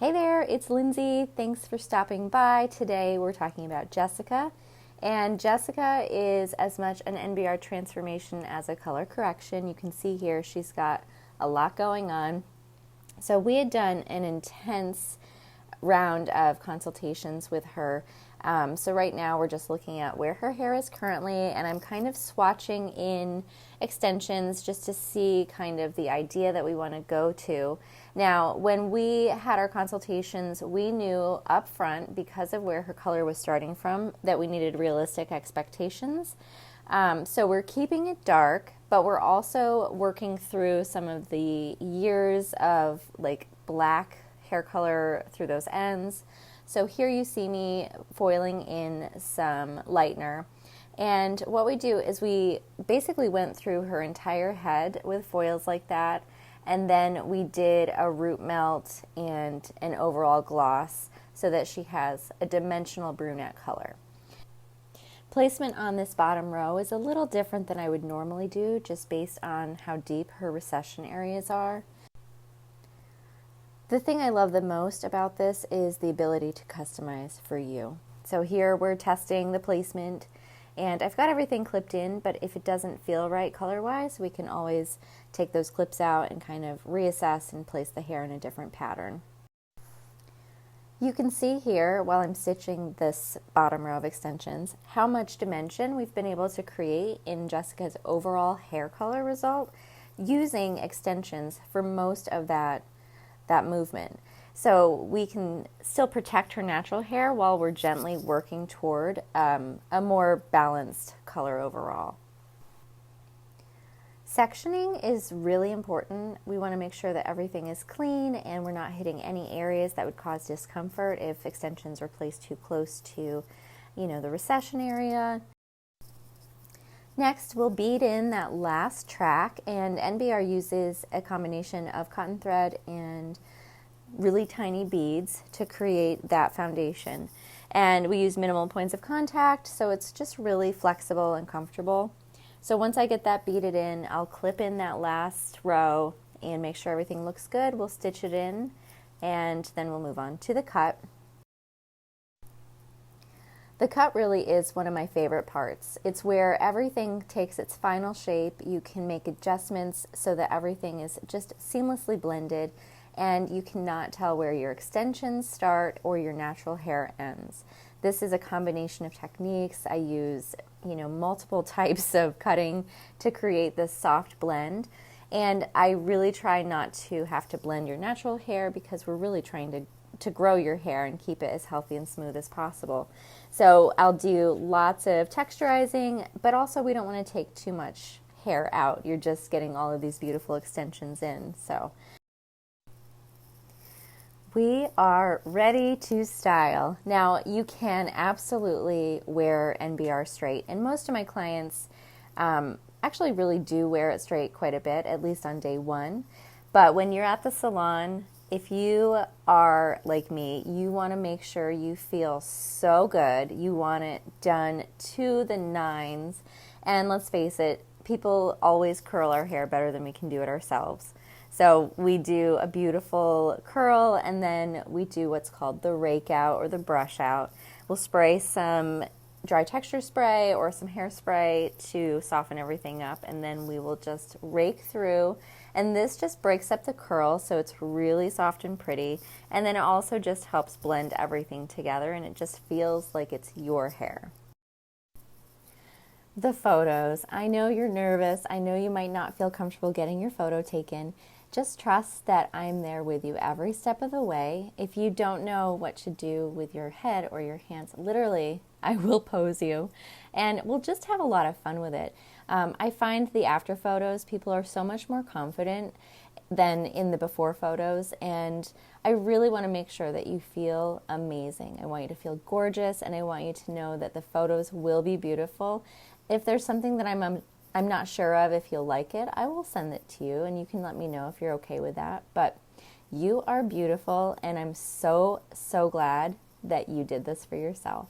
Hey there, it's Lindsay. Thanks for stopping by. Today we're talking about Jessica. And Jessica is as much an NBR transformation as a color correction. You can see here she's got a lot going on. So we had done an intense round of consultations with her. So right now we're just looking at where her hair is currently, and I'm kind of swatching in extensions just to see kind of the idea that we want to go to. Now, when we had our consultations, we knew up front, because of where her color was starting from, that we needed realistic expectations. So we're keeping it dark, but we're also working through some of the years of like black hair color through those ends. So here you see me foiling in some lightener. And what we do is we basically went through her entire head with foils like that, and then we did a root melt and an overall gloss so that she has a dimensional brunette color. Placement on this bottom row is a little different than I would normally do, just based on how deep her recession areas are. The thing I love the most about this is the ability to customize for you. So here we're testing the placement, and I've got everything clipped in, but if it doesn't feel right color-wise, we can always take those clips out and kind of reassess and place the hair in a different pattern. You can see here, while I'm stitching this bottom row of extensions, how much dimension we've been able to create in Jessica's overall hair color result using extensions for most of that movement. So we can still protect her natural hair while we're gently working toward a more balanced color overall. Sectioning is really important. We want to make sure that everything is clean and we're not hitting any areas that would cause discomfort if extensions are placed too close to, the recession area. Next, we'll bead in that last track, and NBR uses a combination of cotton thread and really tiny beads to create that foundation. And we use minimal points of contact, so it's just really flexible and comfortable. So once I get that beaded in, I'll clip in that last row and make sure everything looks good. We'll stitch it in, and then we'll move on to the cut. The cut really is one of my favorite parts. It's where everything takes its final shape. You can make adjustments so that everything is just seamlessly blended, and you cannot tell where your extensions start or your natural hair ends. This is a combination of techniques. I use, multiple types of cutting to create this soft blend. And I really try not to have to blend your natural hair because we're really trying to grow your hair and keep it as healthy and smooth as possible. So I'll do lots of texturizing, but also we don't want to take too much hair out. You're just getting all of these beautiful extensions in. So we are ready to style. Now, you can absolutely wear NBR straight, and most of my clients actually really do wear it straight quite a bit, at least on day one. But when you're at the salon, if you are like me, you want to make sure you feel so good. You want it done to the nines. And let's face it, people always curl our hair better than we can do it ourselves. So we do a beautiful curl, and then we do what's called the rake out or the brush out. We'll spray some dry texture spray or some hairspray to soften everything up, and then we will just rake through. And this just breaks up the curl so it's really soft and pretty, and then it also just helps blend everything together, and it just feels like it's your hair. The photos. I know you're nervous. I know you might not feel comfortable getting your photo taken. Just trust that I'm there with you every step of the way. If you don't know what to do with your head or your hands, literally, I will pose you, and we'll just have a lot of fun with it. I find the after photos, people are so much more confident than in the before photos, and I really want to make sure that you feel amazing. I want you to feel gorgeous, and I want you to know that the photos will be beautiful. If there's something that I'm not sure of if you'll like it, I will send it to you, and you can let me know if you're okay with that. But you are beautiful, and I'm so, so glad that you did this for yourself.